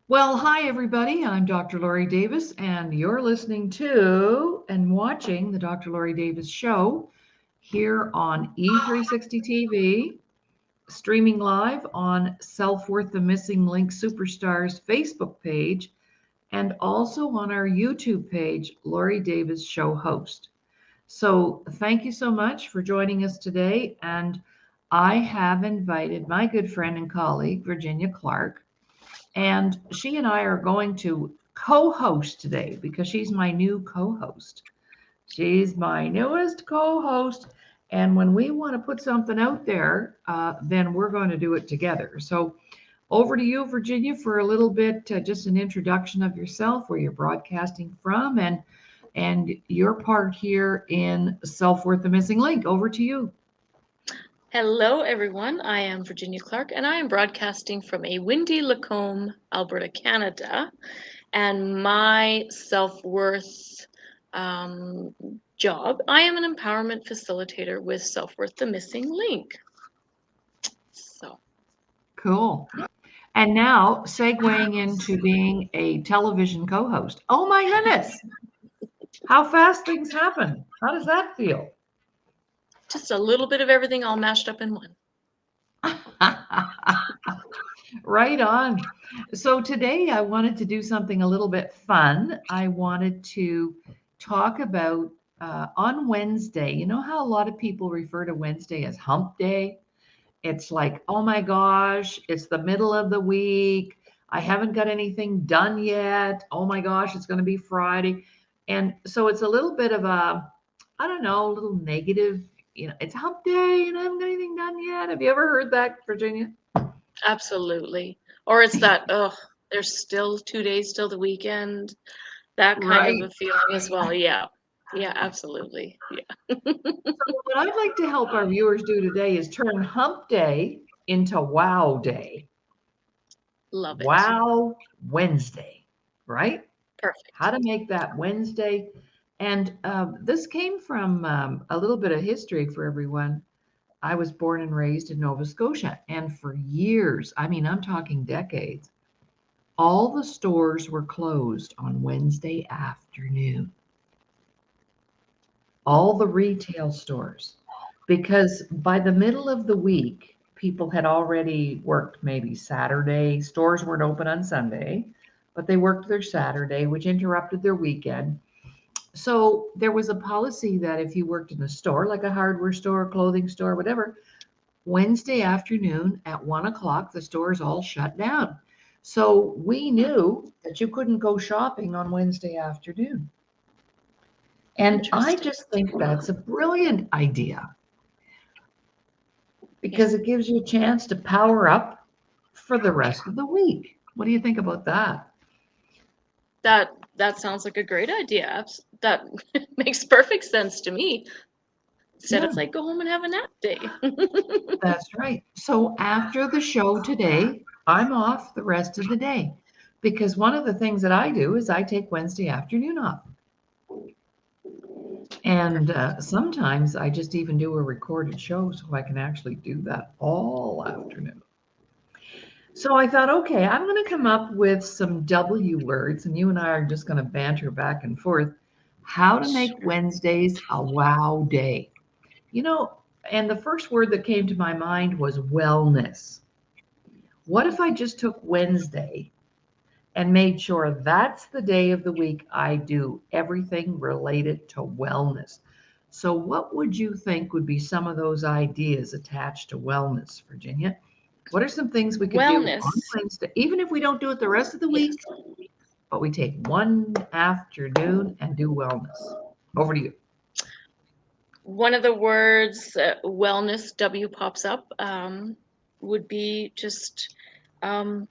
Well, hi, everybody. I'm Dr. Lori Davis, and you're listening to and watching the Dr. Lori Davis Show here on E360 TV, streaming live on Self Worth the Missing Link Superstars Facebook page, and also on our YouTube page, Lori Davis Show Host. So, thank you so much for joining us today. And I have invited my good friend and colleague, Virginia Clark. And she and I are going to co host today because she's my new co host. She's my newest co host. And when we want to put something out there, then we're going to do it together. So over to you, Virginia, for a little bit, just an introduction of yourself, where you're broadcasting from, and your part here in Self Worth the Missing Link. Over to you. Hello, everyone. I am Virginia Clark, and I am broadcasting from a windy Lacombe, Alberta, Canada. And my self-worth job, I am an empowerment facilitator with Self-Worth the Missing Link. So, Cool. And now, segueing into being a television co host. Oh my goodness, how fast things happen. How does that feel? just a little bit of everything all mashed up in one. Right on. So, today I wanted to do something a little bit fun. I wanted to talk about on Wednesday. You know how a lot of people refer to Wednesday as hump day? It's like, oh my gosh, it's the middle of the week. I haven't got anything done yet. Oh my gosh, it's going to be Friday. And so it's a little bit of a, I don't know, a little negative. It's hump day and I haven't got anything done yet. Have you ever heard that, Virginia? Absolutely. Or it's that, oh, there's still 2 days till the weekend. That kind of Right. a feeling as well. Yeah. Yeah, absolutely. Yeah. So what I'd like to help our viewers do today is turn hump day into wow day. Love it. Wow Wednesday, right? How Perfect. to make that Wednesday. And this came from a little bit of history for everyone. I was born and raised in Nova Scotia, and for years, I mean, I'm talking decades, all the stores were closed on Wednesday afternoon, all the retail stores, because by the middle of the week, people had already worked maybe Saturday. Stores weren't open on Sunday, but they worked their Saturday, which interrupted their weekend. So there was a policy that if you worked in a store, like a hardware store, clothing store, whatever, Wednesday afternoon at 1 o'clock, the stores all shut down. So we knew that you couldn't go shopping on Wednesday afternoon. And I Interesting. just think that's a brilliant idea Yeah. because it gives you a chance to power up for the rest of the week. What do you think about that? That sounds like a great idea. That makes perfect sense to me. Instead Yeah, of like go home and have a nap day. that's right. So after the show today, I'm off the rest of the day because one of the things that I do is I take Wednesday afternoon off. And Perfect. sometimes I just even do a recorded show so I can actually do that all afternoon. So I thought, okay, I'm going to come up with some W words, and you and I are just going to banter back and forth how to make Sure. Wednesdays a wow day. You know, and the first word that came to my mind was wellness. What if I just took Wednesday and made sure that's the day of the week I do everything related to wellness? So, what would you think would be some of those ideas attached to wellness, Virginia? What are some things we could do on Wellness. Wednesday, even if we don't do it the rest of the Yes. week, but we take one afternoon and do wellness? Over to you. One of the words wellness W pops up would be just um,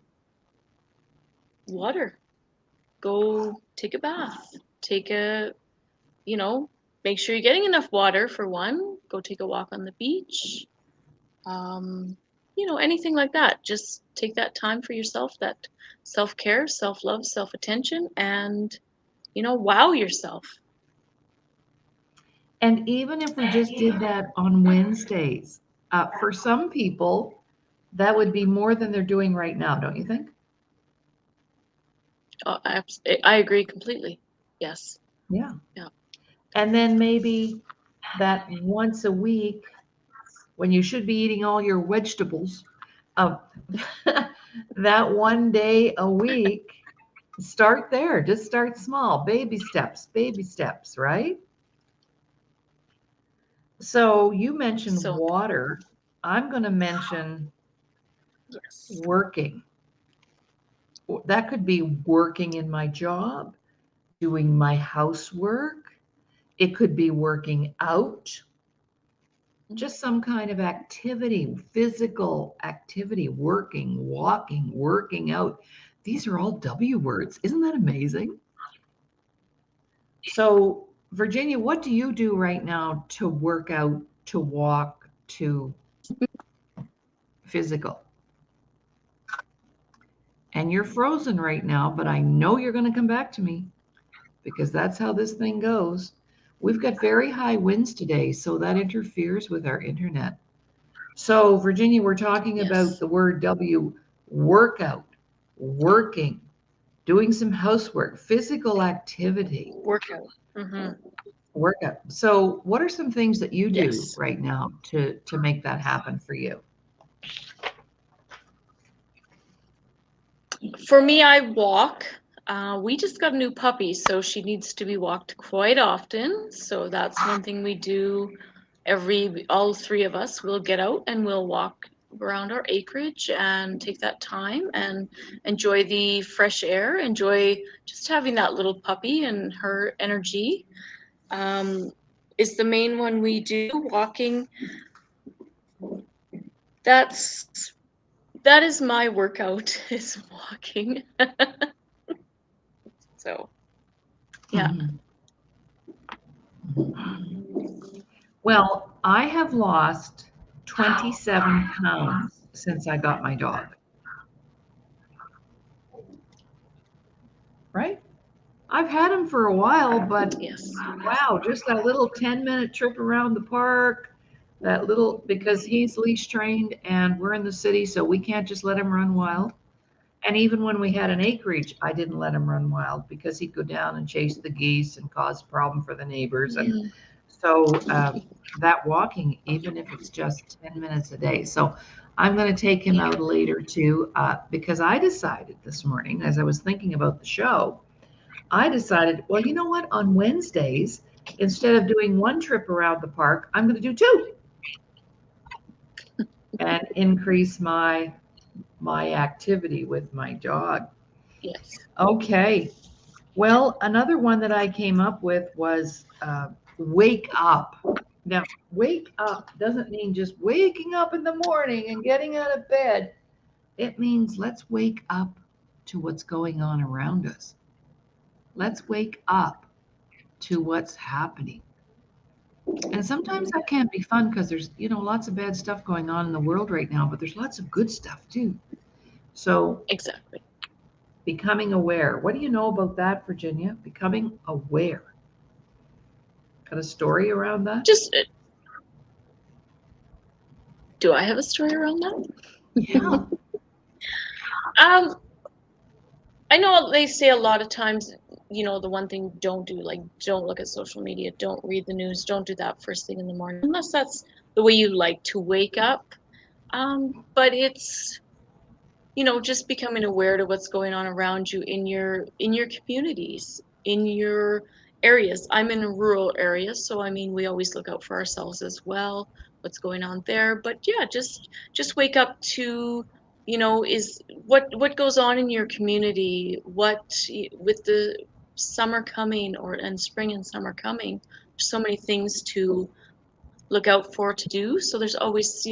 water. Go take a bath. Take a, you know, make sure you're getting enough water for one. Go take a walk on the beach. Um, anything like that. Just take that time for yourself, that self care, self love, self attention, and, wow yourself. And even if we just did that on Wednesdays, for some people, that would be more than they're doing right now, don't you think? I agree completely. Yes. Yeah. Yeah. And then maybe that once a week, when you should be eating all your vegetables, uh, that one day a week, start there. Just start small, baby steps, right? So you mentioned So water. I'm going to mention yes. working. That could be working in my job, doing my housework. It could be working out, just some kind of activity, physical activity, working, walking, working out. These are all W words. Isn't that amazing? So, Virginia, what do you do right now to work out, to walk, to physical? And you're frozen right now, but I know you're going to come back to me because that's how this thing goes. We've got very high winds today, so that interferes with our internet. So, Virginia, we're talking about Yes. the word W, workout, working, doing some housework, physical activity, Workout. Mm-hmm. workout. So, what are some things that you do Yes. right now to make that happen for you? For me, I walk. We just got a new puppy, so she needs to be walked quite often. So that's one thing we do all three of us will get out and we'll walk around our acreage and take that time and enjoy the fresh air, enjoy just having that little puppy and her energy. Um, is the main one we do. Walking, that's that is my workout, is walking. So yeah. Mhm. Well, I have lost 27 pounds since I got my dog, right? I've had him for a while, but Yes. wow, just that little 10-minute trip around the park, that little, because he's leash trained and we're in the city, so we can't just let him run wild. And even when we had an acreage, I didn't let him run wild because he'd go down and chase the geese and cause a problem for the neighbors. And Mm. so that walking, even if it's just 10 minutes a day. So I'm going to take him Yeah. out later too, because I decided this morning, as I was thinking about the show, I decided, well, you know what? On Wednesdays, instead of doing one trip around the park, I'm going to do two and increase my activity with my dog. Yes. Okay. Well, another one that I came up with was wake up. Now, wake up doesn't mean just waking up in the morning and getting out of bed. It means let's wake up to what's going on around us. Let's wake up to what's happening. And sometimes that can't be fun because there's, lots of bad stuff going on in the world right now, but there's lots of good stuff too. So, Exactly. becoming aware. What do you know about that, Virginia? Becoming aware. Got a story around that? Just do I have a story around that? Yeah. Um, I know they say a lot of times, the one thing don't do, like don't look at social media, don't read the news, don't do that first thing in the morning, unless that's the way you like to wake up. But it's, just becoming aware to what's going on around you in your communities, in your areas. I'm in a rural area, so I mean we always look out for ourselves as well, what's going on there. But yeah, just wake up to, is what goes on in your community, with the summer coming, and spring and summer coming, so many things to look out for, to do. So there's always,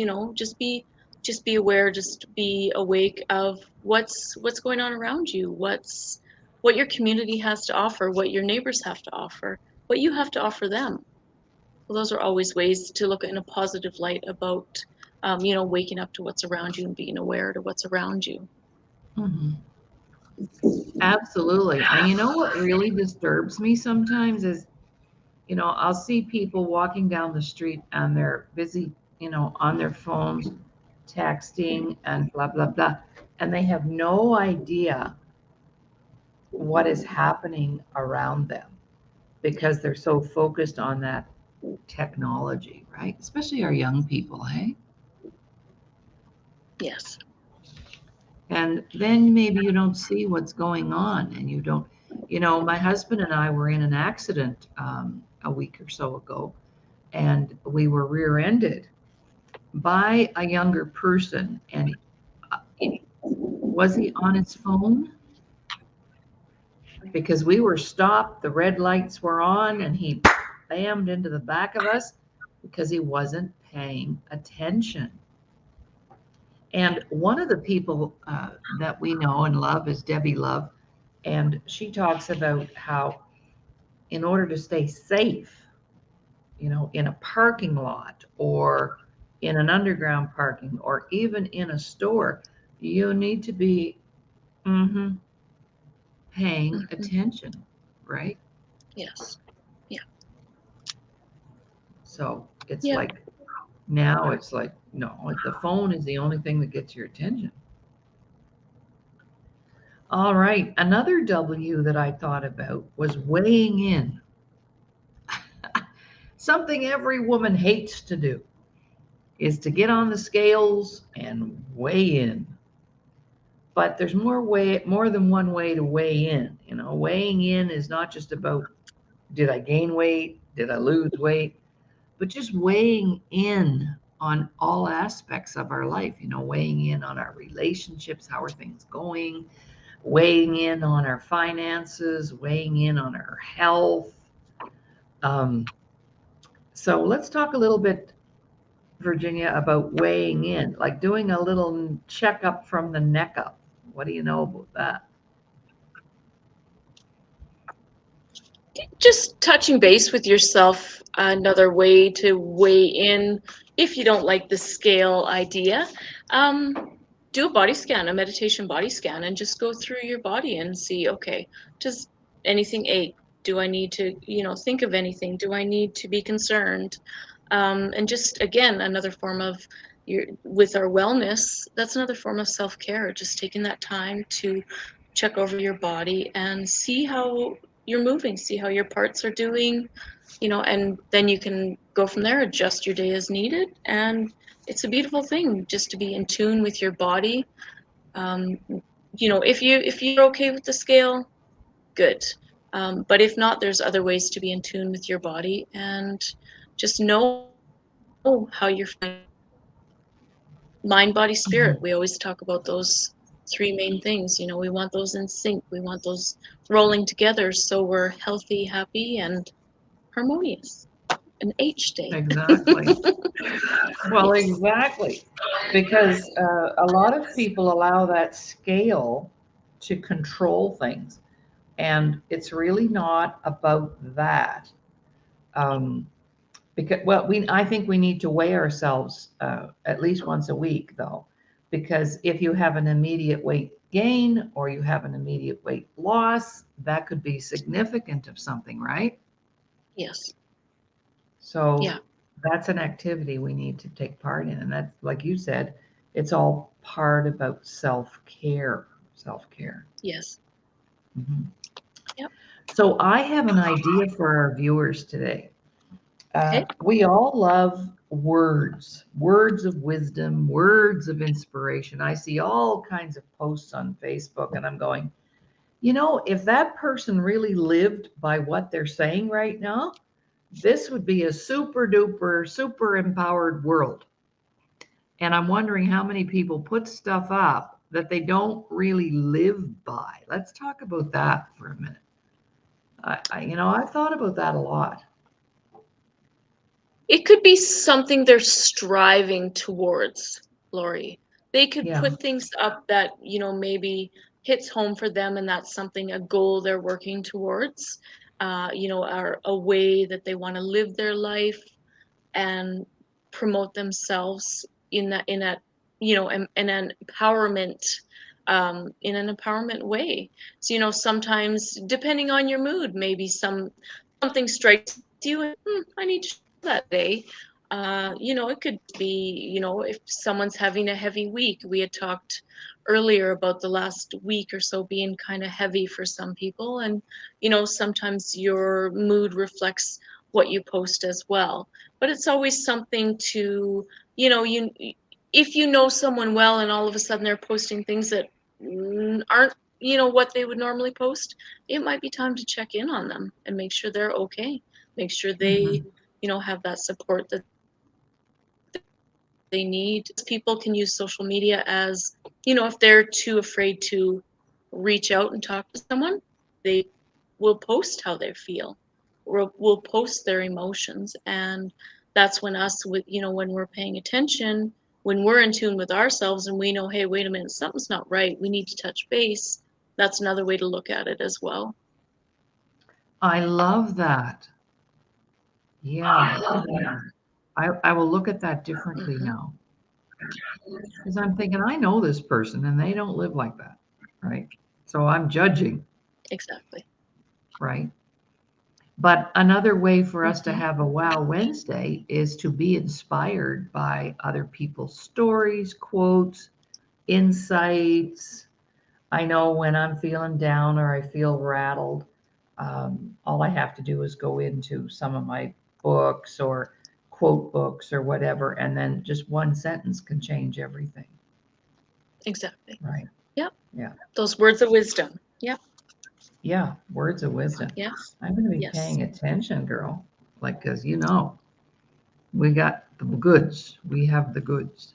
just be aware, just be awake of what's going on around you, what your community has to offer, what your neighbors have to offer, what you have to offer them. Well, those are always ways to look in a positive light about, waking up to what's around you and being aware to what's around you. Mhm. Absolutely. And you know what really disturbs me sometimes is, I'll see people walking down the street and they're busy, on their phones, texting and blah, blah, blah. And they have no idea what is happening around them because they're so focused on that technology, right? Especially our young people, hey? Yes. And then maybe you don't see what's going on and you don't, my husband and I were in an accident a week or so ago, and we were rear-ended by a younger person. And was he on his phone? Because we were stopped, the red lights were on, and he bammed into the back of us because he wasn't paying attention. And one of the people that we know and love is Debbie Love. And she talks about how, in order to stay safe, in a parking lot or in an underground parking or even in a store, you need to be paying attention, right? Yes. So it's Yeah. like, now it's like, no, the phone is the only thing that gets your attention. All right. Another W that I thought about was weighing in. Something every woman hates to do is to get on the scales and weigh in. But there's more than one way to weigh in. Weighing in is not just about, did I gain weight? Did I lose weight? But just weighing in on all aspects of our life, weighing in on our relationships, how are things going, weighing in on our finances, weighing in on our health. So let's talk a little bit, Virginia, about weighing in, like doing a little checkup from the neck up. What do you know about that? Just touching base with yourself, another way to weigh in if you don't like the scale idea. Do a body scan, a meditation body scan, and just go through your body and see, okay, does anything ache? Do I need to, think of anything? Do I need to be concerned? And just, again, another form of with our wellness, that's another form of self-care, just taking that time to check over your body and see how you're moving, see how your parts are doing, and then you can go from there, adjust your day as needed. And it's a beautiful thing just to be in tune with your body. If you're okay with the scale, good. But if not, there's other ways to be in tune with your body and just know how you're feeling. Mind, body, spirit. Mhm. We always talk about those three main things. We want those in sync. We want those rolling together so we're healthy, happy, and harmonious. An H day. Exactly. Well, Yes. exactly. Because a lot of people allow that scale to control things. And it's really not about that. Um, I think we need to weigh ourselves at least once a week, though, because if you have an immediate weight gain or you have an immediate weight loss, that could be significant of something, right? Yes. So Yeah. that's an activity we need to take part in. And that's, like you said, it's all part about self-care. Self-care. Yes. Mhm. Yep. So I have an idea for our viewers today. Okay. We all love words, words of wisdom, words of inspiration. I see all kinds of posts on Facebook, and I'm going, if that person really lived by what they're saying right now, this would be a super duper, super empowered world. And I'm wondering how many people put stuff up that they don't really live by. Let's talk about that for a minute. I've thought about that a lot. It could be something they're striving towards, Lori. They could Yeah, put things up that, maybe hits home for them, and that's something, a goal they're working towards, or a way that they want to live their life and promote themselves in an empowerment, way. So, sometimes depending on your mood, maybe something strikes you and I need to show that day. It could be, if someone's having a heavy week. We had talked earlier about the last week or so being kind of heavy for some people. And, sometimes your mood reflects what you post as well. But it's always something to, if you know someone well and all of a sudden they're posting things that aren't, what they would normally post, it might be time to check in on them and make sure they're okay. Make sure they, have that support that they need. People can use social media as, if they're too afraid to reach out and talk to someone, they will post how they feel, or will post their emotions. And that's when us, when we're paying attention, when we're in tune with ourselves and we know, hey, wait a minute, something's not right, we need to touch base. That's another way to look at it as well. I love that. Yeah. I will look at that differently now. Because I'm thinking, I know this person and they don't live like that, right? So I'm judging, Exactly. right? But another way for us to have a Wow Wednesday is to be inspired by other people's stories, quotes, insights. I know when I'm feeling down or I feel rattled, all I have to do is go into some of my books or quote books or whatever, and then just one sentence can change everything. Exactly. Right. Yep. Yeah. Those words of wisdom. Yep. Yeah. Words of wisdom. Yes. I'm going to be Yes. paying attention, girl. Like, because we got the goods. We have the goods.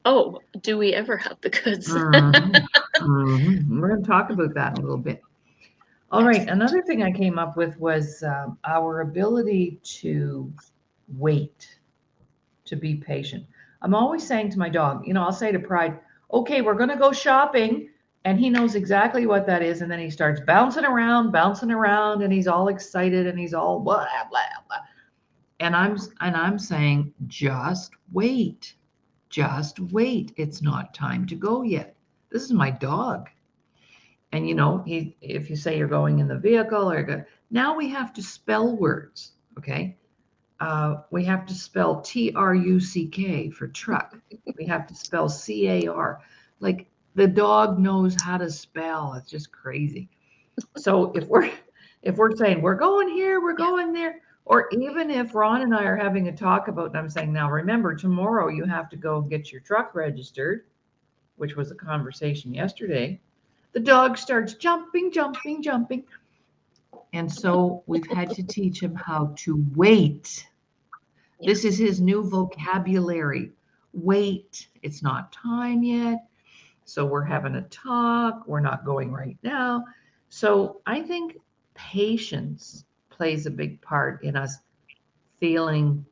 Oh, do we ever have the goods? We're going to talk about that in a little bit. All right. Excellent. Another thing I came up with was our ability to wait, to be patient. I'm always saying to my dog, I'll say to Pride, okay, we're going to go shopping. And he knows exactly what that is. And then he starts bouncing around, and he's all excited and he's all blah, blah, blah. And I'm saying, just wait. Just wait. It's not time to go yet. This is my dog. And if you say you're going in the vehicle now we have to spell words, okay? We have to spell TRUCK for truck. We have to spell CAR. Like the dog knows how to spell. It's just crazy. So if we're saying we're going here, we're going there, or even if Ron and I are having a talk about, and I'm saying, now remember, tomorrow you have to go get your truck registered, which was a conversation yesterday. The dog starts jumping, jumping, jumping. And so we've had to teach him how to wait. This is his new vocabulary. Wait. It's not time yet. So we're having a talk. We're not going right now. So I think patience plays a big part in us feeling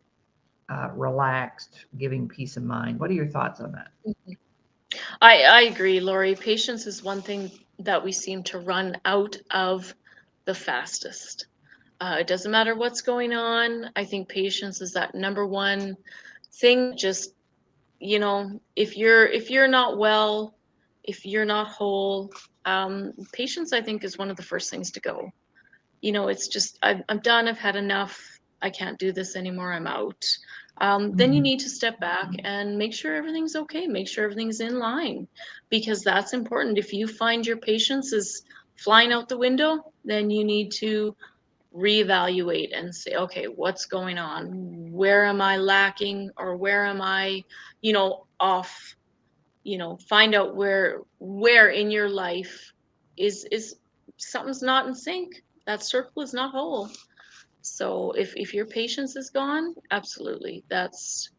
relaxed, giving peace of mind. What are your thoughts on that? I agree, Lori. Patience is one thing that we seem to run out of the fastest. It doesn't matter what's going on. I think patience is that number one thing. Just, if you're not well, if you're not whole, patience, I think, is one of the first things to go. It's just, I'm done. I've had enough. I can't do this anymore. I'm out. Then you need to step back and make sure everything's okay. Make sure everything's in line, because that's important. If you find your patience is flying out the window, then you need to reevaluate and say, okay, what's going on? Where am I lacking, or where am I, off? Find out where in your life is something's not in sync. That circle is not whole. So if your patience is gone, absolutely, that's,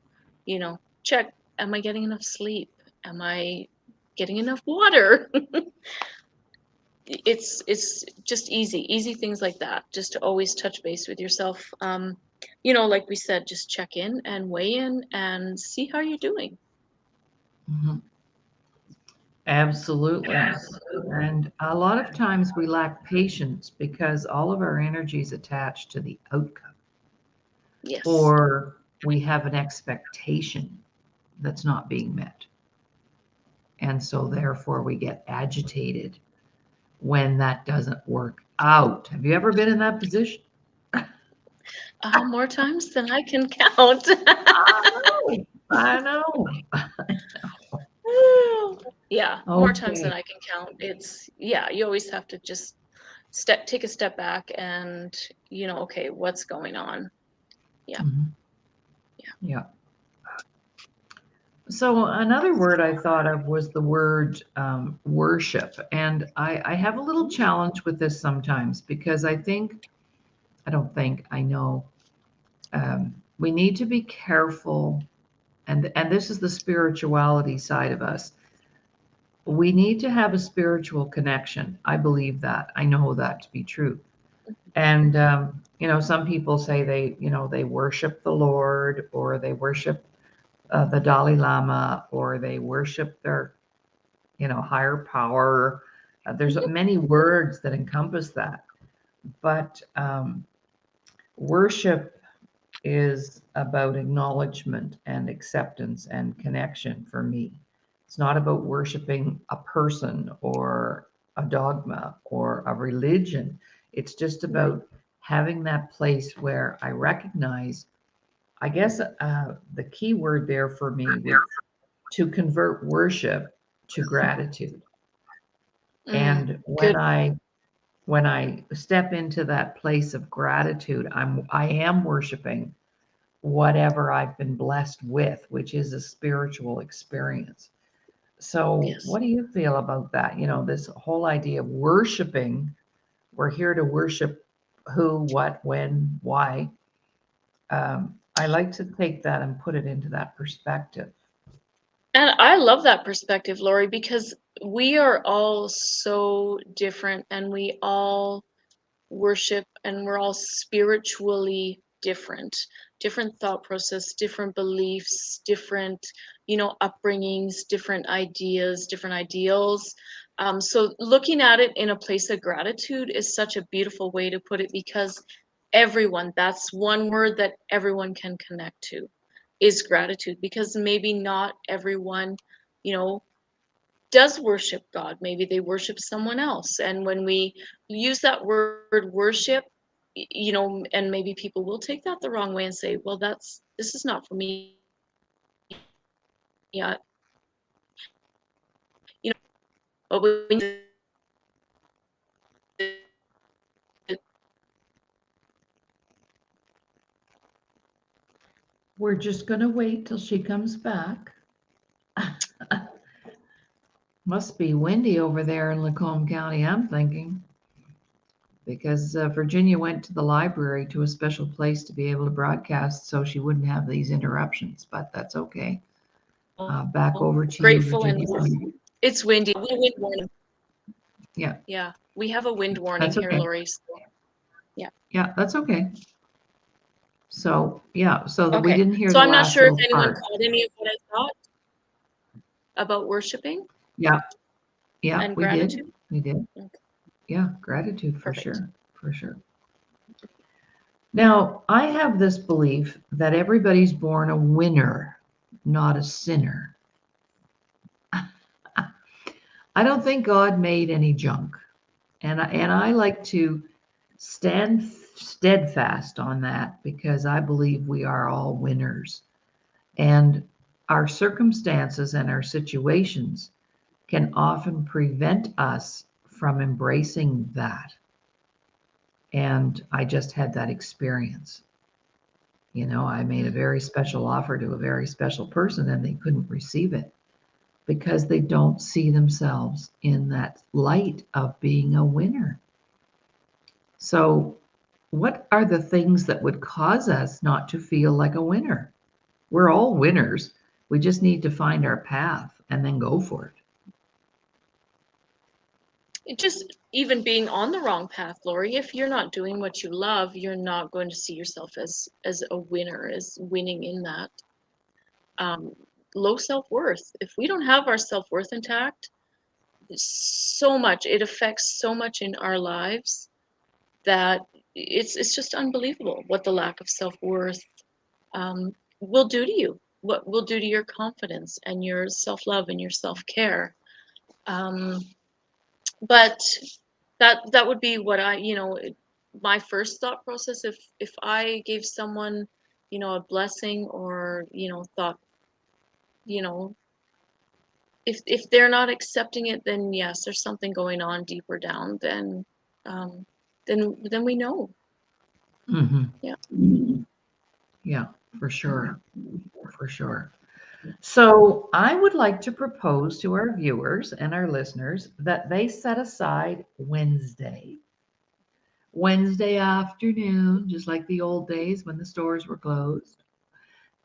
check. Am I getting enough sleep? Am I getting enough water? It's just easy things like that, just to always touch base with yourself. Like we said, just check in and weigh in and see how you're doing. Mhm. Absolutely. And a lot of times we lack patience because all of our energy is attached to the outcome, Yes. or we have an expectation that's not being met. And so therefore we get agitated when that doesn't work out. Have you ever been in that position? More times than I can count. I know. Yeah, more times than Okay. I can count. It's, yeah, you always have to just take a step back and, okay, what's going on? Yeah. Mhm. Yeah. Yeah. So another word I thought of was the word worship. And I have a little challenge with this sometimes because I don't think, I know we need to be careful. And this is the spirituality side of us. We need to have a spiritual connection. I believe that. I know that to be true. And, some people say they worship the Lord, or they worship the Dalai Lama, or they worship their, higher power. There's many words that encompass that. But worship is about acknowledgement and acceptance and connection for me. It's not about worshiping a person or a dogma or a religion. It's just Right. about having that place where I recognize, I guess the key word there for me would to convert worship to gratitude. And Good. when I step into that place of gratitude, I am worshiping whatever I've been blessed with, which is a spiritual experience. So, Yes. what do you feel about that? This whole idea of worshiping, we're here to worship who, what, when, why. I like to take that and put it into that perspective. And I love that perspective, Lori, because we are all so different and we all worship and we're all spiritually different thought process, different beliefs, different, upbringings, different ideas, different ideals. So looking at it in a place of gratitude is such a beautiful way to put it, because that's one word that everyone can connect to, is gratitude, because maybe not everyone, you know does worship God. Maybe they worship someone else. And when we use that word worship, and maybe people will take that the wrong way and say, well, this is not for me. Yeah. You know, but when We're just going to wait till she comes back. Must be windy over there in Lacombe County, I'm thinking, because Virginia went to the library to a special place to be able to broadcast so she wouldn't have these interruptions, but that's okay. Back over to you, grateful and Virginia. it's windy. We have a wind warning. Yeah, Yeah, we have a wind warning that's here, okay. Lori. So, yeah. Yeah, that's okay. So, yeah, so that we Okay. didn't hear So the I'm not last sure if little anyone part. caught any of what I thought about worshiping Yeah, yeah, and we did. gratitude. We did. Okay, Yeah, gratitude for perfect. sure. For sure. Now, I have this belief that everybody's born a winner, not a sinner. I don't think God made any junk. And I like to stand steadfast on that because I believe we are all winners. And our circumstances and our situations can often prevent us from embracing that. And I just had that experience. I made a very special offer to a very special person and they couldn't receive it because they don't see themselves in that light of being a winner. So, what are the things that would cause us not to feel like a winner? We're all winners. We just need to find our path and then go for it. Just even being on the wrong path, Lori. If you're not doing what you love, you're not going to see yourself as a winner, as winning in that. um, Low self-worth. If we don't have our self-worth intact, so much it affects so much in our lives that it's just unbelievable what the lack of self-worth will do to you, what will do to your confidence and your self-love and your self-care. um, but that would be what I, my first thought process, if I gave someone, a blessing, or, thought, you know, if they're not accepting it, then yes, there's something going on deeper down than, um, then we know. Mm-hmm. Yeah. Yeah, for sure. For sure. So I would like to propose to our viewers and our listeners that they set aside Wednesday afternoon, just like the old days when the stores were closed,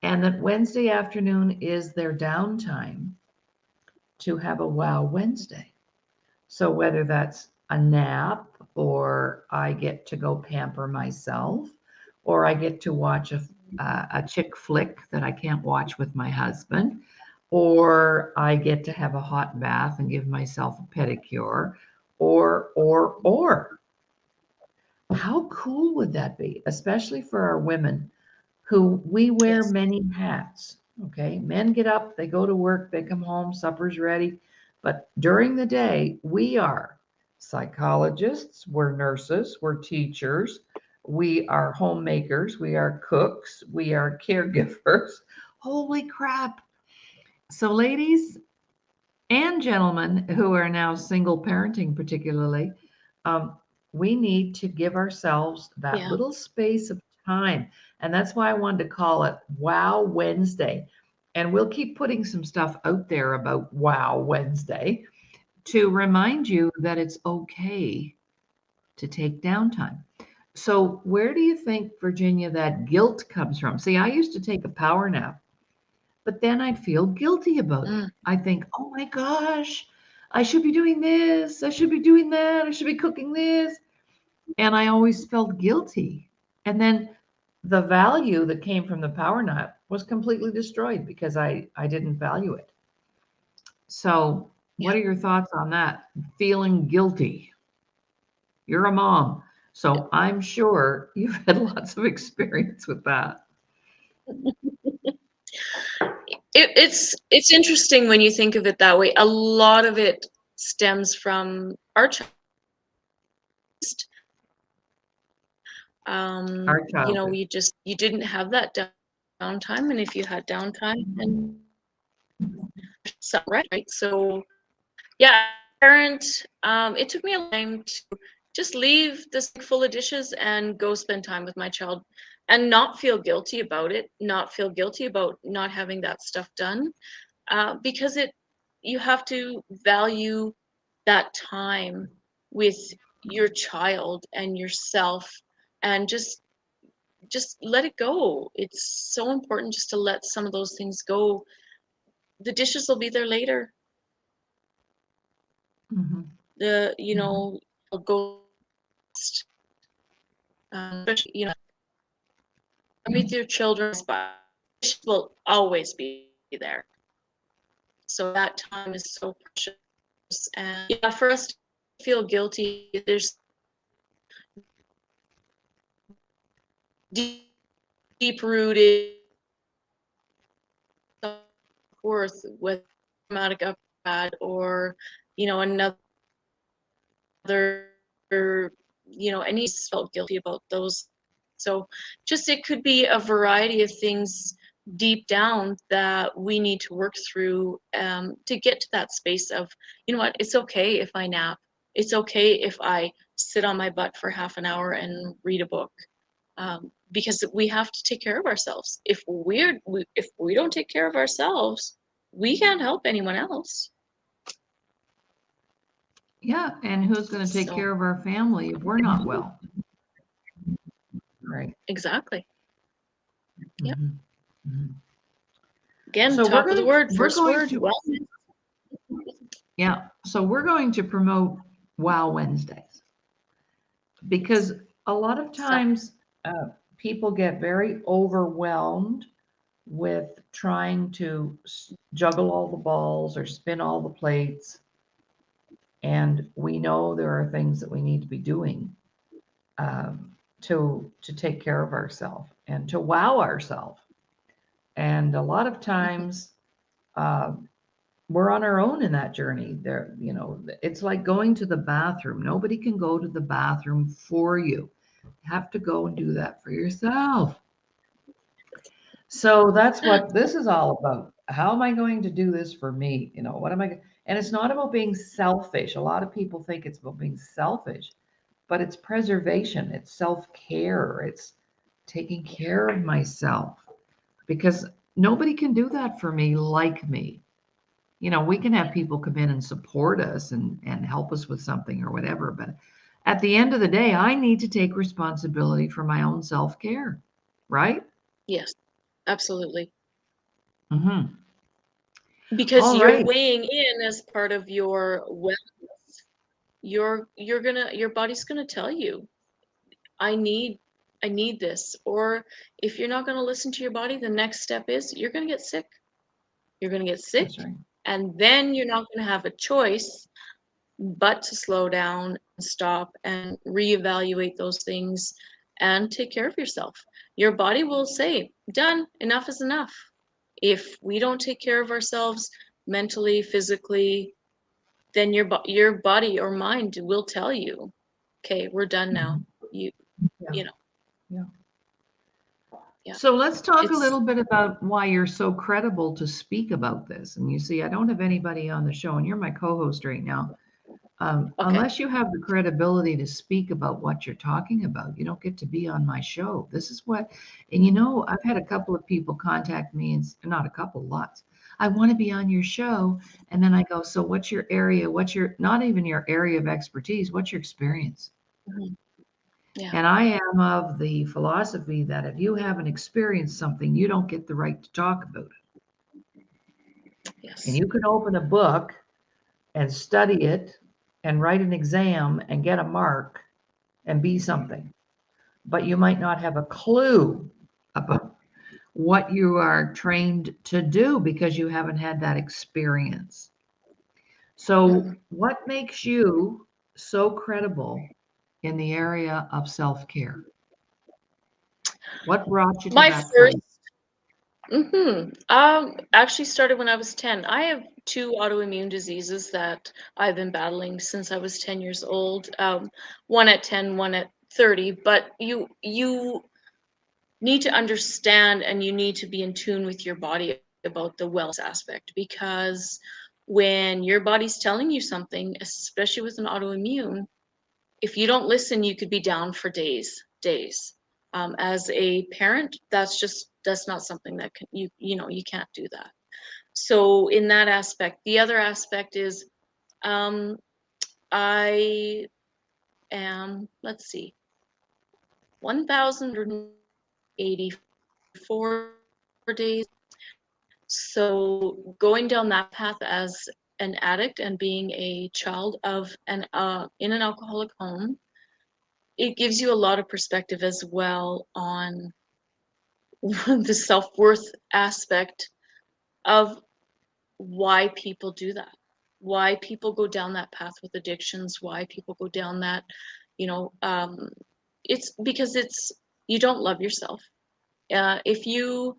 and that Wednesday afternoon is their downtime to have a Wow Wednesday. So whether that's a nap, or I get to go pamper myself, or I get to watch a chick flick that I can't watch with my husband, or I get to have a hot bath and give myself a pedicure, or. How cool would that be? Especially for our women who we wear Yes. many hats. Okay. Men get up, they go to work, they come home, supper's ready. But during the day, we are psychologists, we're nurses, we're teachers, we are homemakers, we are cooks, we are caregivers. Holy crap. So, ladies and gentlemen who are now single parenting, particularly, um, we need to give ourselves that Yeah. little space of time. And that's why I wanted to call it Wow Wednesday. And we'll keep putting some stuff out there about Wow Wednesday to remind you that it's okay to take downtime. So, where do you think, Virginia, that guilt comes from? See, I used to take a power nap, but then I'd feel guilty about it. Mm. I think, oh my gosh, I should be doing this. I should be doing that. I should be cooking this. And I always felt guilty. And then the value that came from the power nap was completely destroyed because I didn't value it. So, what Yeah. are your thoughts on that? Feeling guilty. You're a mom. So, I'm sure you've had lots of experience with that. It's interesting when you think of it that way. A lot of it stems from our child. Our childhood. You didn't have that downtime, and if you had downtime, then something right. So yeah, parent. It took me a long time to just leave the sink full of dishes and go spend time with my child, and not feel guilty about it. Not feel guilty about not having that stuff done, because you have to value that time with your child and yourself, and just let it go. It's so important just to let some of those things go. The dishes will be there later. Mhm, The mhm. I'll go, especially, with your children, but dishes will always be there. So that time is so precious. And yeah, for us to feel guilty, there's deep rooted worth with traumatic upbringing, or another, and he's felt guilty about those. So just, it could be a variety of things deep down that we need to work through, to get to that space of, what, it's okay if I nap. It's okay if I sit on my butt for half an hour and read a book, because we have to take care of ourselves. If we don't take care of ourselves, we can't help anyone else. Yeah, and who's going to take So care of our family if we're not well? Right. exactly. Yep. Mhm, mhm. Again, So top of the word, we're first going word. to Well, yeah, so we're going to promote Wow Wednesdays because a lot of so times people get very overwhelmed with trying to juggle all the balls or spin all the plates, and we know there are things that we need to be doing to take care of ourselves and to wow ourselves. And a lot of times uh, we're on our own in that journey. It's like going to the bathroom. Nobody can go to the bathroom for you. have to go and do that for yourself. So that's what this is all about. How am I going to do this for me? What am I? And it's not about being selfish. A lot of people think it's about being selfish, but it's preservation, it's self-care, it's taking care of myself because nobody can do that for me like me. We can have people come in and support us and help us with something or whatever, but at the end of the day, I need to take responsibility for my own self-care, right? Yes, absolutely. Mm-hmm. Because All you're right. weighing in as part of your wellness. Your body's gonna tell you, I need I need this. Or if you're not gonna listen to your body, the next step is you're gonna get sick. You're gonna get sick, That's right. and then you're not gonna have a choice but to slow down and stop and reevaluate those things and take care of yourself. Your body will say, done, enough is enough. If we don't take care of ourselves mentally, physically, then your body or mind will tell you, okay, we're done now. Mhm. You Yeah. you know, Yeah. yeah. So let's talk a It's little bit about why you're so credible to speak about this. And you see, I don't have anybody on the show, and you're my co-host right now. okay. Unless you have the credibility to speak about what you're talking about, you don't get to be on my show. This is what, and I've had a couple of people contact me, and not a couple, lots. I want to be on your show. And then I go, so what's your area? What's your, not even your area of expertise? What's your experience? Mhm. Yeah. And I am of the philosophy that if you haven't experienced something, you don't get the right to talk about it. And Yes. you can open a book and study it and write an exam and get a mark and be something, but you might not have a clue about what you are trained to do because you haven't had that experience. So, Mhm. what makes you so credible in the area of self care? What brought you to My that first place? actually started when I was 10. I have two autoimmune diseases that I've been battling since I was 10 years old. One at 10, one at 30. But you need to understand and you need to be in tune with your body about the wellness aspect, because when your body's telling you something, especially with an autoimmune, if you don't listen, you could be down for days. As a parent, that's not something that you can't do that. So in that aspect, the other aspect is, um, I am, let's see, 1,084 days. So going down that path as an addict and being a child of an in an alcoholic home, it gives you a lot of perspective as well on the self-worth aspect of why people do that, why people go down that path with addictions, why people go down that, you know, it's because you don't love yourself. If you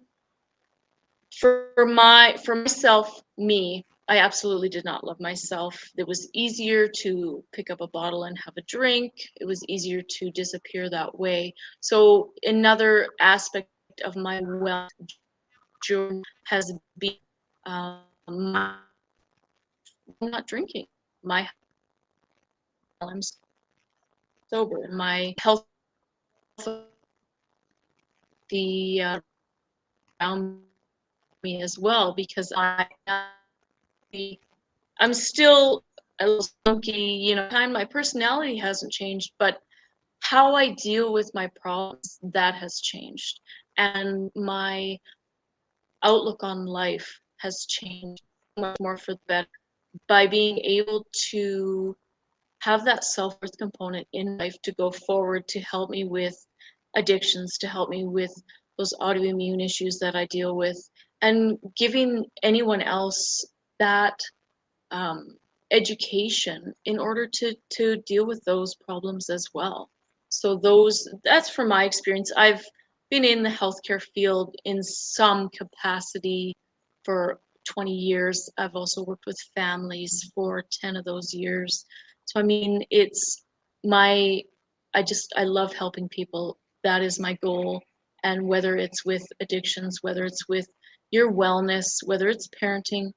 for myself, me, I absolutely did not love myself. It was easier to pick up a bottle and have a drink. It was easier to disappear that way. So another aspect of my wellness journey has been, my, I'm not drinking. My I'm sober. My health, the around me as well, because I'm still a little spunky, kind. My personality hasn't changed, but how I deal with my problems, that has changed. And my outlook on life has changed much more for the better by being able to have that self-worth component in life to go forward, to help me with addictions, to help me with those autoimmune issues that I deal with, and giving anyone else that um, education in order to deal with those problems as well. So that's from my experience. I've been in the healthcare field in some capacity for 20 years. I've also worked with families for 10 of those years. So I mean, it's my I love helping people. That is my goal. And whether it's with addictions, whether it's with your wellness, whether it's parenting,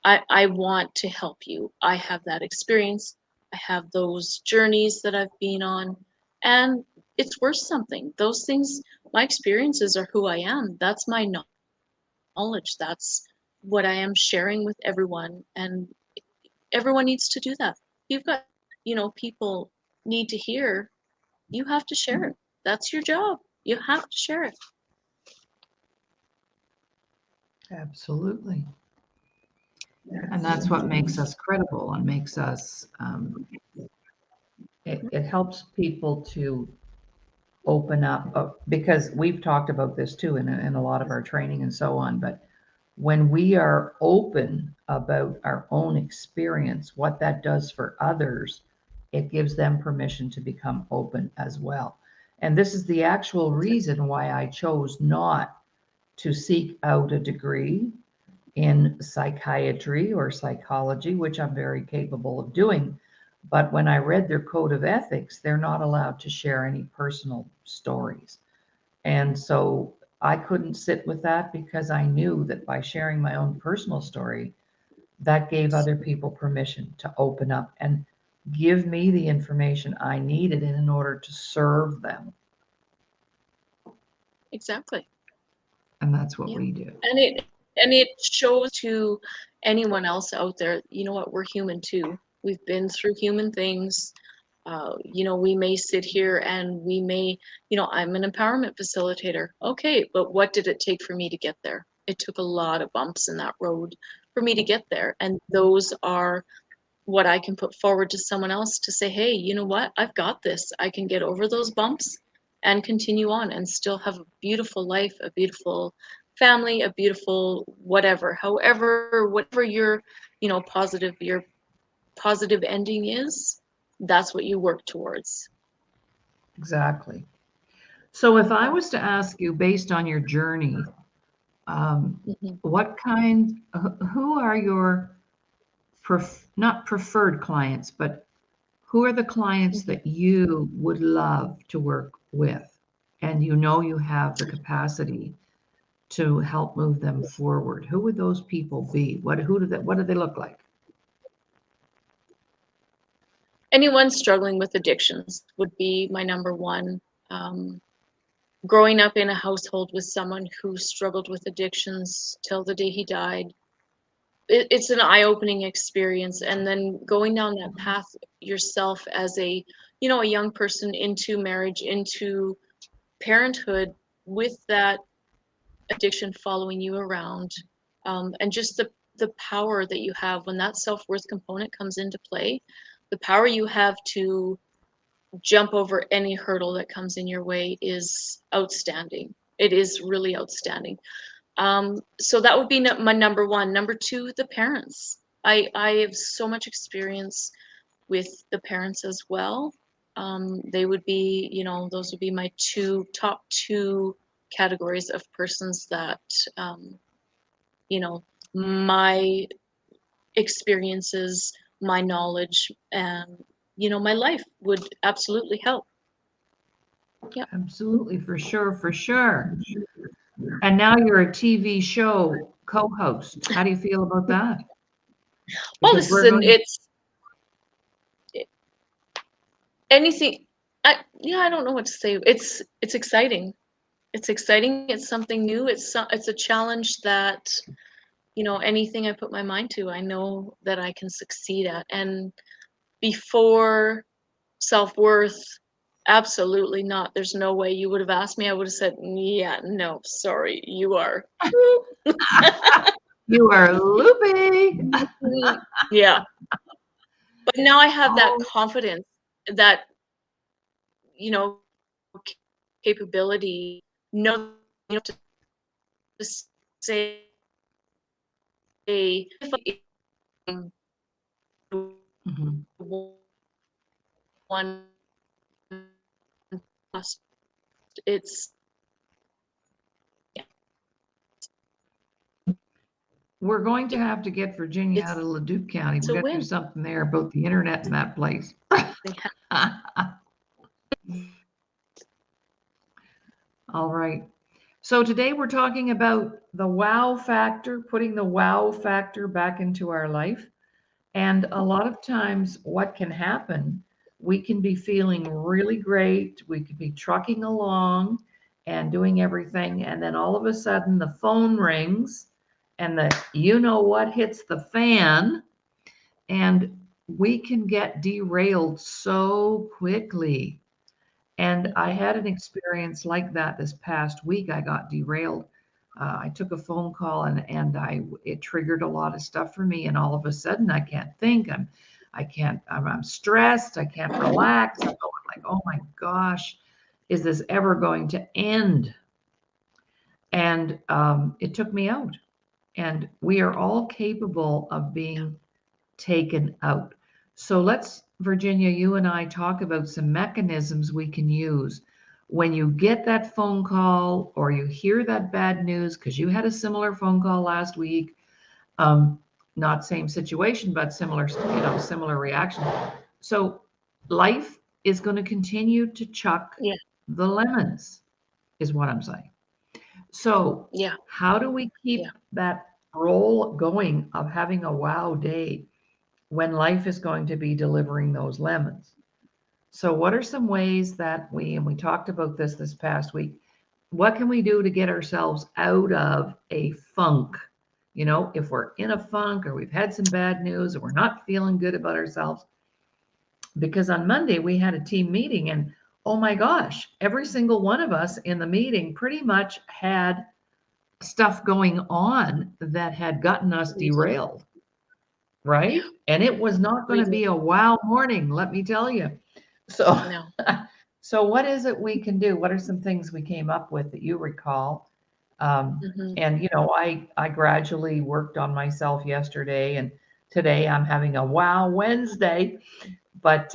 I want to help you. I have that experience. I have those journeys that I've been on, and it's worth something. Those things, my experiences are who I am. That's my knowledge. That's what I am sharing with everyone, and everyone needs to do that. You've got, people need to hear. You have to share it. That's your job. You have to share it. Absolutely. And that's what makes us credible and makes us, it helps people to open up, because we've talked about this too in a lot of our training and so on, but when we are open about our own experience, what that does for others, it gives them permission to become open as well. And this is the actual reason why I chose not to seek out a degree in psychiatry or psychology, which I'm very capable of doing. But when I read their code of ethics, they're not allowed to share any personal stories. And so I couldn't sit with that, because I knew that by sharing my own personal story, that gave other people permission to open up and give me the information I needed in order to serve them. Exactly. And that's what Yeah. we do. And it shows to anyone else out there, you know what, we're human too. We've been through human things. We may sit here and we may, I'm an empowerment facilitator. Okay, but what did it take for me to get there? It took a lot of bumps in that road for me to get there. And those are what I can put forward to someone else to say, hey, you know what? I've got this. I can get over those bumps and continue on and still have a beautiful life, a beautiful family, a beautiful whatever, whatever your positive ending is, that's what you work towards. Exactly. So if I was to ask you, based on your journey, Mhm. who are your not preferred clients, but who are the clients Mhm. that you would love to work with, and you have the capacity to help move them forward? Who would those people be? What do they look like? Anyone struggling with addictions would be my number one. Um, Growing up in a household with someone who struggled with addictions till the day he died, it's an eye-opening experience. And then going down that path yourself as a young person into marriage, into parenthood, with that addiction following you around, and just the power that you have when that self-worth component comes into play, the power you have to jump over any hurdle that comes in your way is outstanding. It is really outstanding. So that would be my number one. Number two, the parents. I have so much experience with the parents as well. They would be, those would be my top two categories of persons that, you know, my experiences, my knowledge, and, my life would absolutely help. Yeah. Absolutely, for sure, for sure. And now you're a TV show co-host. How do you feel about that? Well, Because we're listen, going. anything. I don't know what to say. It's exciting. It's exciting. It's something new. It's a challenge that, anything I put my mind to, I know that I can succeed at. And before self-worth, absolutely not. There's no way. You would have asked me, I would have said, yeah, no, sorry, you are. You are loopy. Yeah. But now I have that Oh, confidence, that, you know, capability, know, to say, if I'm mhm. one plus, it's We're going to have to get Virginia out it's of Leduc County. We a got to do win. something there about the internet in that place. All right. So today we're talking about the wow factor, putting the wow factor back into our life. And a lot of times, what can happen, we can be feeling really great. We could be trucking along and doing everything. And then all of a sudden, the phone rings and the you know what hits the fan. And we can get derailed so quickly. And I had an experience like that this past week. I got derailed. I took a phone call and it triggered a lot of stuff for me. And all of a sudden, I can't think. I'm stressed. I can't relax. I'm going like, oh my gosh, is this ever going to end? And it took me out. And we are all capable of being taken out. So let's, Virginia, you and I talk about some mechanisms we can use when you get that phone call or you hear that bad news, because you had a similar phone call last week. Um, Not same situation, but similar, similar reaction. So life is going to continue to chuck Yeah. the lemons, is what I'm saying. So Yeah. how do we keep Yeah. that roll going of having a wow day when life is going to be delivering those lemons? So what are some ways that and we talked about this past week, what can we do to get ourselves out of a funk? You know, if we're in a funk or we've had some bad news or we're not feeling good about ourselves, because on Monday we had a team meeting and oh my gosh, every single one of us in the meeting pretty much had stuff going on that had gotten us We do. derailed, right? Yeah. And it was not going We to do. be a wow morning, let me tell you. So, No. so what is it we can do? What are some things we came up with that you recall? Hmm. And you know, I gradually worked on myself yesterday, and today I'm having a wow Wednesday. But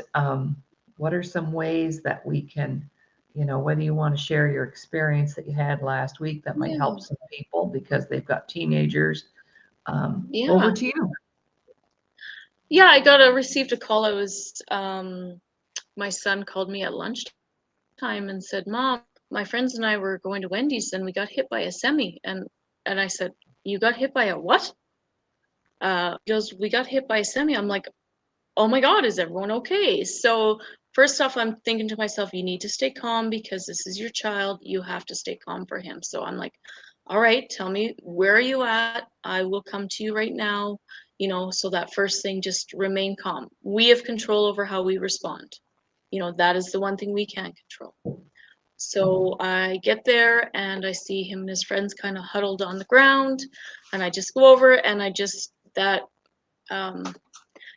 what are some ways that we can, you know, whether you want to share your experience that you had last week that might help Yeah. some people because they've got teenagers. Over Yeah. to you. Yeah. Received a call. I was my son called me at lunchtime and said, "Mom, my friends and I were going to Wendy's and we got hit by a semi." And I said, "You got hit by a what?" He goes, "We got hit by a semi." I'm like, "Oh my God, is everyone okay?" So first off, I'm thinking to myself, you need to stay calm because this is your child. You have to stay calm for him. So I'm like, all right, tell me, where are you at? I will come to you right now. So that first thing, just remain calm. We have control over how we respond. That is the one thing we can control. So I get there and I see him and his friends kind of huddled on the ground, and I just go over and um,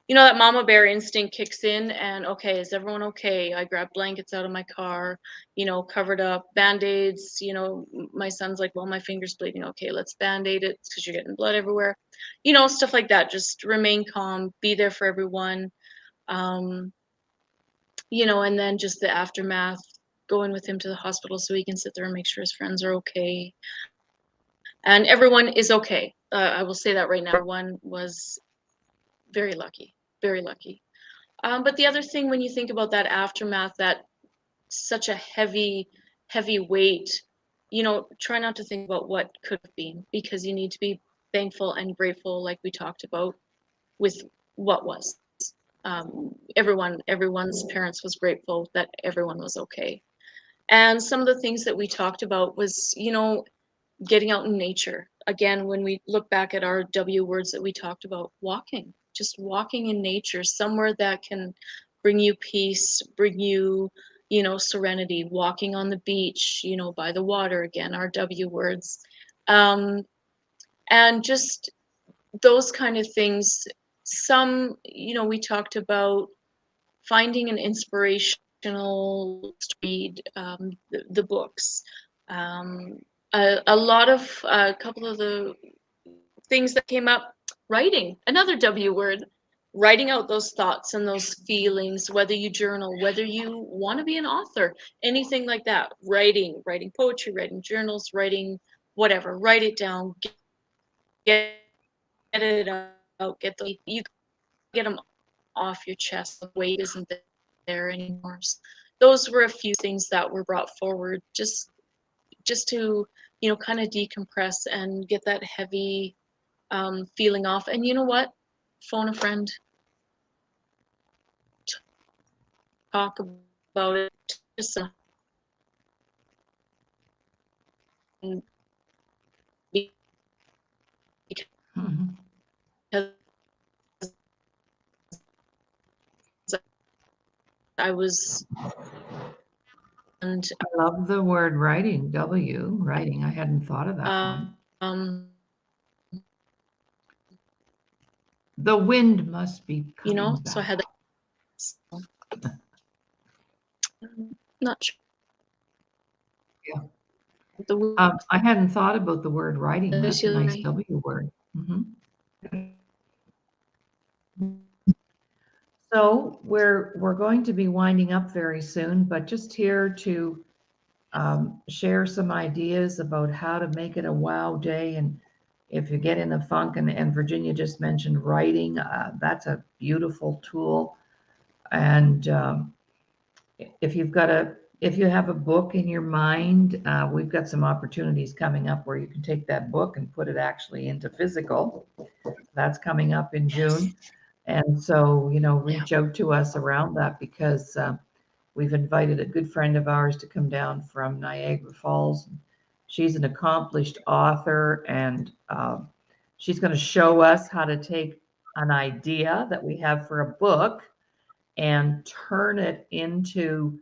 that mama bear instinct kicks in, and okay, is everyone okay? I grab blankets out of my car, covered up, band-aids. My son's like, well, my finger's bleeding. Okay, let's band-aid it because you're getting blood everywhere. Stuff like that. Just remain calm, be there for everyone. Um, and then just the aftermath, going with him to the hospital so he can sit there and make sure his friends are okay. And everyone is okay. I will say that right now. Everyone was very lucky, very lucky. But the other thing, when you think about that aftermath, that such a heavy weight, try not to think about what could have been, because you need to be thankful and grateful, like we talked about, with what was. Everyone's parents was grateful that everyone was okay. And some of the things that we talked about was, getting out in nature. Again, when we look back at our W words that we talked about, walking, just walking in nature, somewhere that can bring you peace, bring you, serenity, walking on the beach, by the water, again, our W words. Um, and just those kind of things. We talked about finding an inspirational read, the books. Um, a lot of a couple of the things that came up, writing, another W word, writing out those thoughts and those feelings, whether you journal, whether you want to be an author, anything like that, writing poetry, writing journals, writing whatever, write it down, get it out, you get them off your chest. The weight isn't there anymore. those were a few things that were brought forward just to, you know, kind of decompress and get that heavy feeling off. And you know what? Phone a friend, talk about it, just Mhm. because I was, and I love the word writing, writing. I hadn't thought of that one. um, The wind must be you coming know, so I back. had like, so, not sure Yeah. the I hadn't thought about the word writing. That's a nice word. W word. Mhm. So we're going to be winding up very soon, but just here to share some ideas about how to make it a wow day. And if you get in a funk, and Virginia just mentioned writing, that's a beautiful tool. And if you've got if you have a book in your mind, we've got some opportunities coming up where you can take that book and put it actually into physical. That's coming up in June. And so, you know, Yeah. reach out to us around that, because we've invited a good friend of ours to come down from Niagara Falls. She's an accomplished author, and she's going to show us how to take an idea that we have for a book and turn it into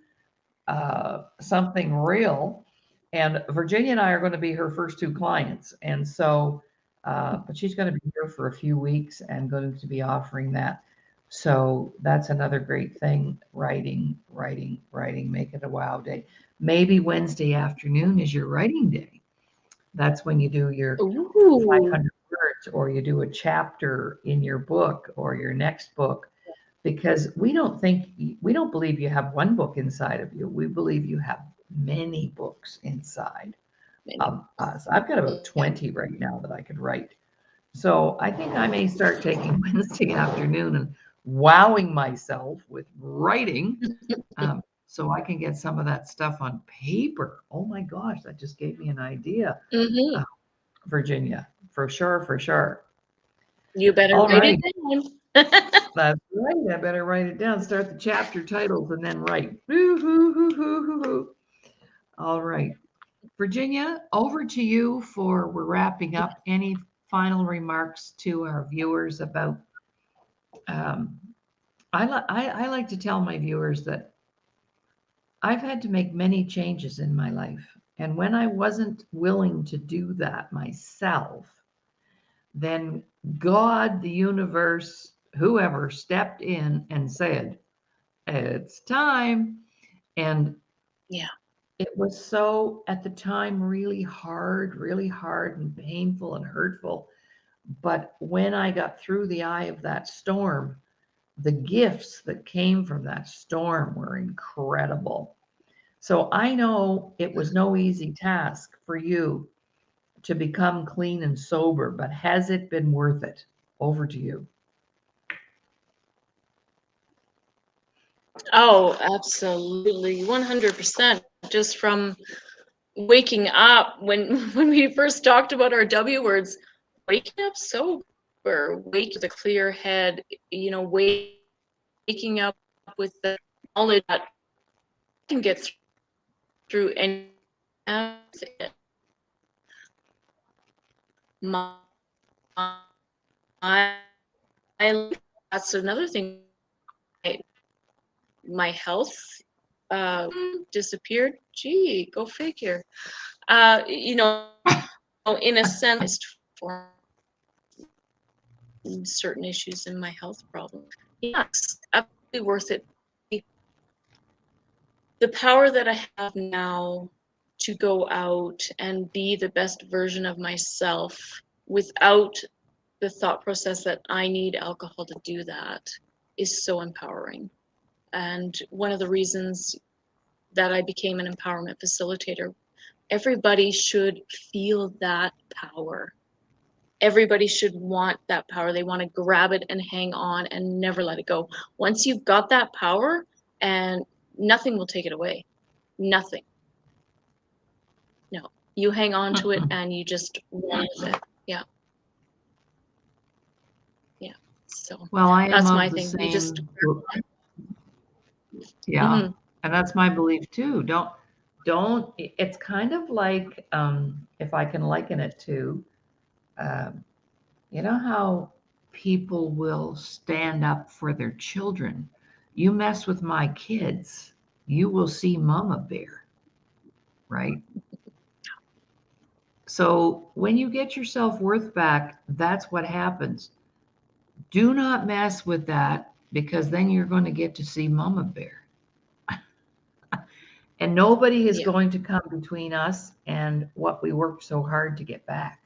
something real. And Virginia and I are going to be her first two clients. And so, but she's going to be here for a few weeks and going to be offering that. So that's another great thing. Writing, writing, writing, make it a wow day. Maybe Wednesday afternoon is your writing day. That's when you do your Ooh. 500 words, or you do a chapter in your book or your next book, because we don't believe you have one book inside of you. We believe you have many books inside of us. I've got about 20 right now that I could write. So I think I may start taking Wednesday afternoon and wowing myself with writing, so I can get some of that stuff on paper. Oh my gosh, that just gave me an idea, Mm-hmm. uh, Virginia, for sure, for sure. You better All write it right. down. That's right. I better write it down. Start the chapter titles and then write. Hoo, hoo, hoo, hoo, hoo, hoo. All right. Virginia, over to you for we're wrapping up. Any final remarks to our viewers about? Um, I like to tell my viewers that I've had to make many changes in my life. And when I wasn't willing to do that myself, then God, the universe, whoever stepped in and said, it's time. And Yeah. it was so, at the time, really hard and painful and hurtful. But when I got through the eye of that storm, the gifts that came from that storm were incredible. So I know it was no easy task for you to become clean and sober, but has it been worth it? Over to you. Oh, absolutely. 100%. Just from waking up when when we first talked about our W words, waking up sober, wake with a clear head, you know, waking up with the knowledge that I can get through any my, my that's another thing. My health disappeared. Gee, go figure. You know, in a sense, for certain issues in my health problem. Yes, absolutely worth it. The power that I have now to go out and be the best version of myself without the thought process that I need alcohol to do that is so empowering. And one of the reasons that I became an empowerment facilitator, everybody should feel that power. Everybody should want that power. They want to grab it and hang on and never let it go. Once you've got that power and nothing will take it away. Nothing. No. You hang on to it and you just run with it. Yeah. Yeah. So Well, I am that's of my the thing. You just same, yeah, Mhm. and that's my belief too. It's kind of like, if I can liken it to, um, you know how people will stand up for their children. You mess with my kids, you will see Mama Bear, right? So when you get your self-worth back, that's what happens. Do not mess with that, because then you're going to get to see Mama Bear. And nobody is Yeah. going to come between us and what we worked so hard to get back.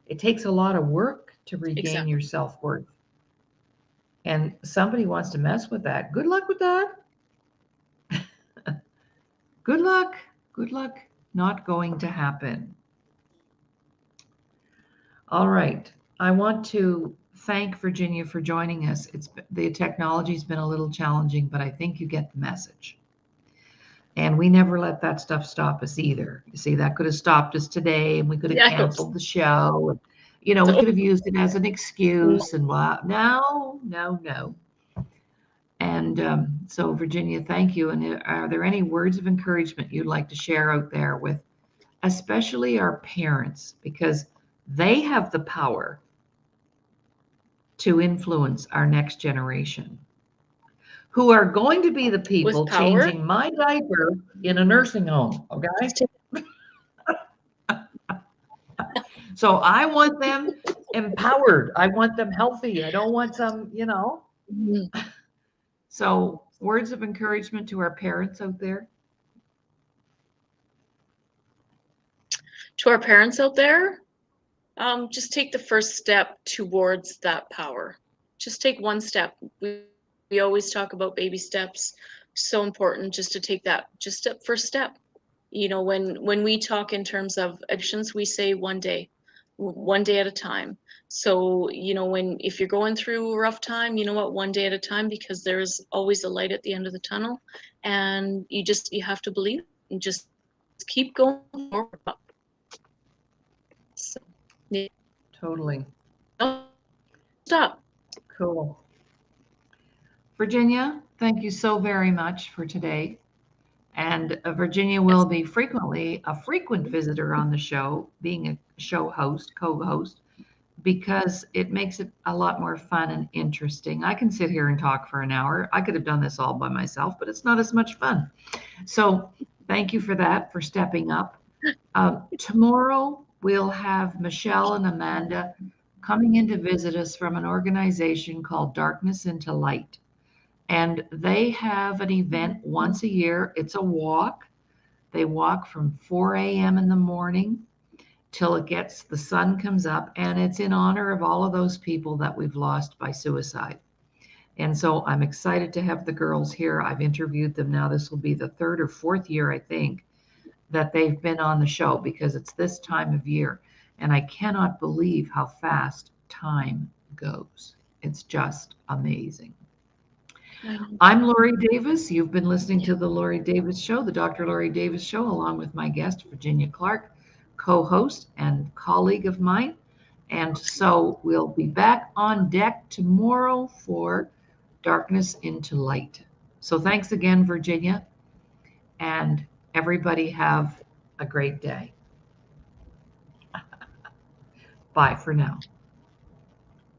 It takes a lot of work to regain Exactly. your self-worth. And somebody wants to mess with that. Good luck with that. Good luck. Good luck. Not going to happen. All right. I want to thank Virginia for joining us. The technology's been a little challenging, but I think you get the message. And we never let that stuff stop us either. You see, that could have stopped us today, and we could have Yeah, I hope canceled the show. We so. could have used it as an excuse and what. No, no, no. And so, Virginia, thank you. And are there any words of encouragement you'd like to share out there with, especially our parents, because they have the power to influence our next generation, who are going to be the With people power, changing my diaper in a nursing home. Okay. just take So I want them empowered. I want them healthy. I don't want some. Mhm. So words of encouragement to our parents out there. To our parents out there, just take the first step towards that power. Just take one step. We always talk about baby steps. So important just to take that just step first step. When we talk in terms of addictions, we say one day at a time. So, when if you're going through a rough time, you know what, one day at a time, because there's always a light at the end of the tunnel, and you have to believe and just keep going forward. So, yeah, Totally. don't stop. Cool. Virginia, thank you so very much for today. And Virginia will Yes. be a frequent visitor on the show, being a show host, co-host, because it makes it a lot more fun and interesting. I can sit here and talk for an hour. I could have done this all by myself, but it's not as much fun. So thank you for that, for stepping up. Tomorrow, we'll have Michelle and Amanda coming in to visit us from an organization called Darkness into Light. And they have an event once a year. It's a walk. They walk from 4 a.m. in the morning till the sun comes up. And it's in honor of all of those people that we've lost by suicide. And so I'm excited to have the girls here. I've interviewed them now. This will be the third or fourth year, I think, that they've been on the show, because it's this time of year. And I cannot believe how fast time goes. It's just amazing. I know. I'm Lori Davis. You've been listening Yeah. to the Lori Davis Show, the Dr. Lori Davis Show, along with my guest, Virginia Clark, co-host and colleague of mine. And so we'll be back on deck tomorrow for Darkness into Light. So thanks again, Virginia, and everybody have a great day. Bye for now.